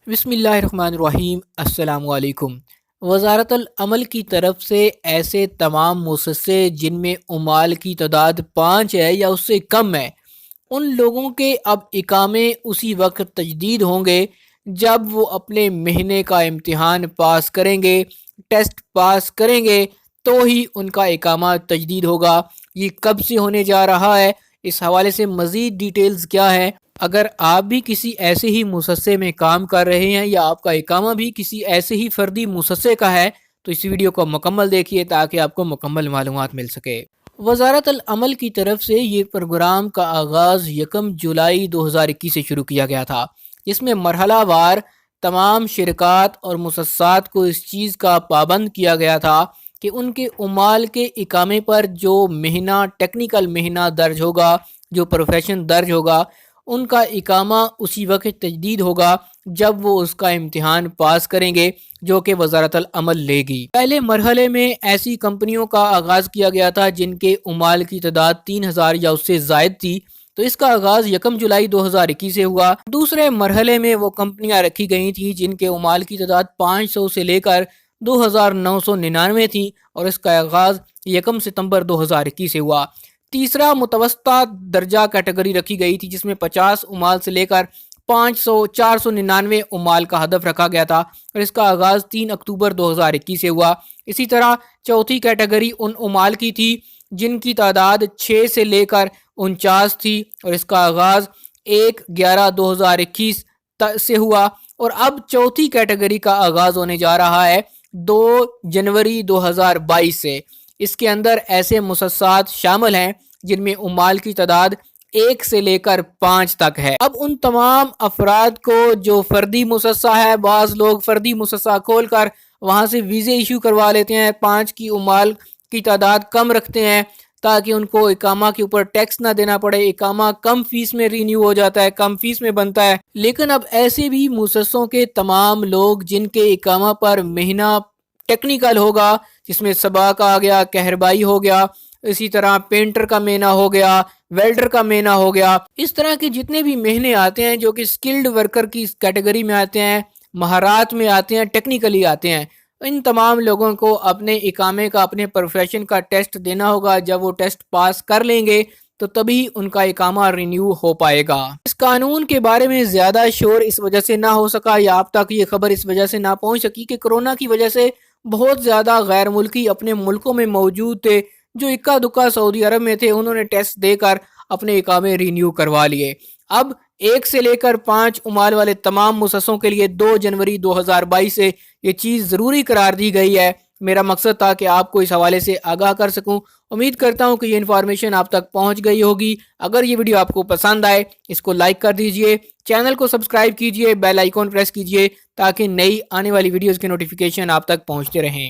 بسم اللہ الرحمن الرحیم۔ السلام علیکم۔ وزارت العمل کی طرف سے ایسے تمام مؤسسے جن میں عمال کی تعداد 5 ہے یا اس سے کم ہے، ان لوگوں کے اب اقامے اسی وقت تجدید ہوں گے جب وہ اپنے مہینے کا امتحان پاس کریں گے، ٹیسٹ پاس کریں گے تو ہی ان کا اقامہ تجدید ہوگا۔ یہ کب سے ہونے جا رہا ہے، اس حوالے سے مزید ڈیٹیلز کیا ہے؟ اگر آپ بھی کسی ایسے ہی مؤسسے میں کام کر رہے ہیں یا آپ کا اقامہ بھی کسی ایسے ہی فردی مؤسسے کا ہے تو اس ویڈیو کو مکمل دیکھیے تاکہ آپ کو مکمل معلومات مل سکے۔ وزارت العمل کی طرف سے یہ پروگرام کا آغاز 1 جولائی 2021 سے شروع کیا گیا تھا، جس میں مرحلہ وار تمام شرکات اور مؤسسات کو اس چیز کا پابند کیا گیا تھا کہ ان کے عمال کے اقامے پر جو مہینہ ٹیکنیکل مہینہ درج ہوگا، جو پروفیشن درج ہوگا، ان کا اقامہ اسی وقت تجدید ہوگا جب وہ اس کا امتحان پاس کریں گے، جو کہ وزارت العمل لے گی۔ پہلے مرحلے میں ایسی کمپنیوں کا آغاز کیا گیا تھا جن کے عمال کی تعداد 3000 یا اس سے زائد تھی، تو اس کا آغاز 1 جولائی 2021 سے ہوا۔ دوسرے مرحلے میں وہ کمپنیاں رکھی گئی تھیں جن کے عمال کی تعداد 500 سے لے کر 2999 تھی، اور اس کا آغاز 1 ستمبر 2021 سے ہوا۔ تیسرا متوسطہ درجہ کیٹیگری رکھی گئی تھی جس میں 50 عمال سے لے کر 499 عمال کا ہدف رکھا گیا تھا، اور اس کا آغاز 3 اکتوبر 2021 سے ہوا۔ اسی طرح چوتھی کیٹیگری ان عمال کی تھی جن کی تعداد 6 سے لے کر 49 تھی، اور اس کا آغاز 1/11/2021 سے ہوا۔ اور اب چوتھی کیٹیگری کا آغاز ہونے جا رہا ہے 2 جنوری 2022 سے۔ اس کے اندر ایسے مؤسسات شامل ہیں جن میں عمال کی تعداد 1 سے لے کر 5 تک ہے۔ اب ان تمام افراد کو جو فردی مؤسسہ ہے، بعض لوگ فردی مؤسسہ کھول کر وہاں سے ویزے ایشو کروا لیتے ہیں، 5 کی عمال کی تعداد کم رکھتے ہیں تاکہ ان کو اقامہ کے اوپر ٹیکس نہ دینا پڑے، اقامہ کم فیس میں رینیو ہو جاتا ہے، کم فیس میں بنتا ہے۔ لیکن اب ایسے بھی مؤسسوں کے تمام لوگ جن کے اقامہ پر مہینہ ٹیکنیکل ہوگا، جس میں سباق آ گیا، کہربائی ہو گیا، اسی طرح پینٹر کا مہینہ ہو گیا، ویلڈر کا مہینہ ہو گیا، اس طرح کے جتنے بھی مہینے آتے ہیں جو کہ سکلڈ ورکر کی کیٹیگری میں آتے ہیں، مہارات میں آتے ہیں، ٹیکنیکلی آتے ہیں، ان تمام لوگوں کو اپنے اقامے کا، اپنے پروفیشن کا ٹیسٹ دینا ہوگا۔ جب وہ ٹیسٹ پاس کر لیں گے تو تبھی ان کا اقامہ رینیو ہو پائے گا۔ اس قانون کے بارے میں زیادہ شور اس وجہ سے نہ ہو سکا یا آپ تک یہ خبر اس وجہ سے نہ پہنچ سکی کہ کرونا کی وجہ سے بہت زیادہ غیر ملکی اپنے ملکوں میں موجود تھے، جو اکا دکا سعودی عرب میں تھے، انہوں نے ٹیسٹ دے کر اپنے اقامے رینیو کروا لیے۔ اب 1 سے لے کر 5 عمال والے تمام مؤسسوں کے لیے 2 جنوری 2022 سے یہ چیز ضروری قرار دی گئی ہے۔ میرا مقصد تھا کہ آپ کو اس حوالے سے آگاہ کر سکوں۔ امید کرتا ہوں کہ یہ انفارمیشن آپ تک پہنچ گئی ہوگی۔ اگر یہ ویڈیو آپ کو پسند آئے اس کو لائک کر دیجئے، چینل کو سبسکرائب کیجئے، بیل آئیکن پریس کیجئے تاکہ نئی آنے والی ویڈیوز کے نوٹیفیکیشن آپ تک پہنچتے رہیں۔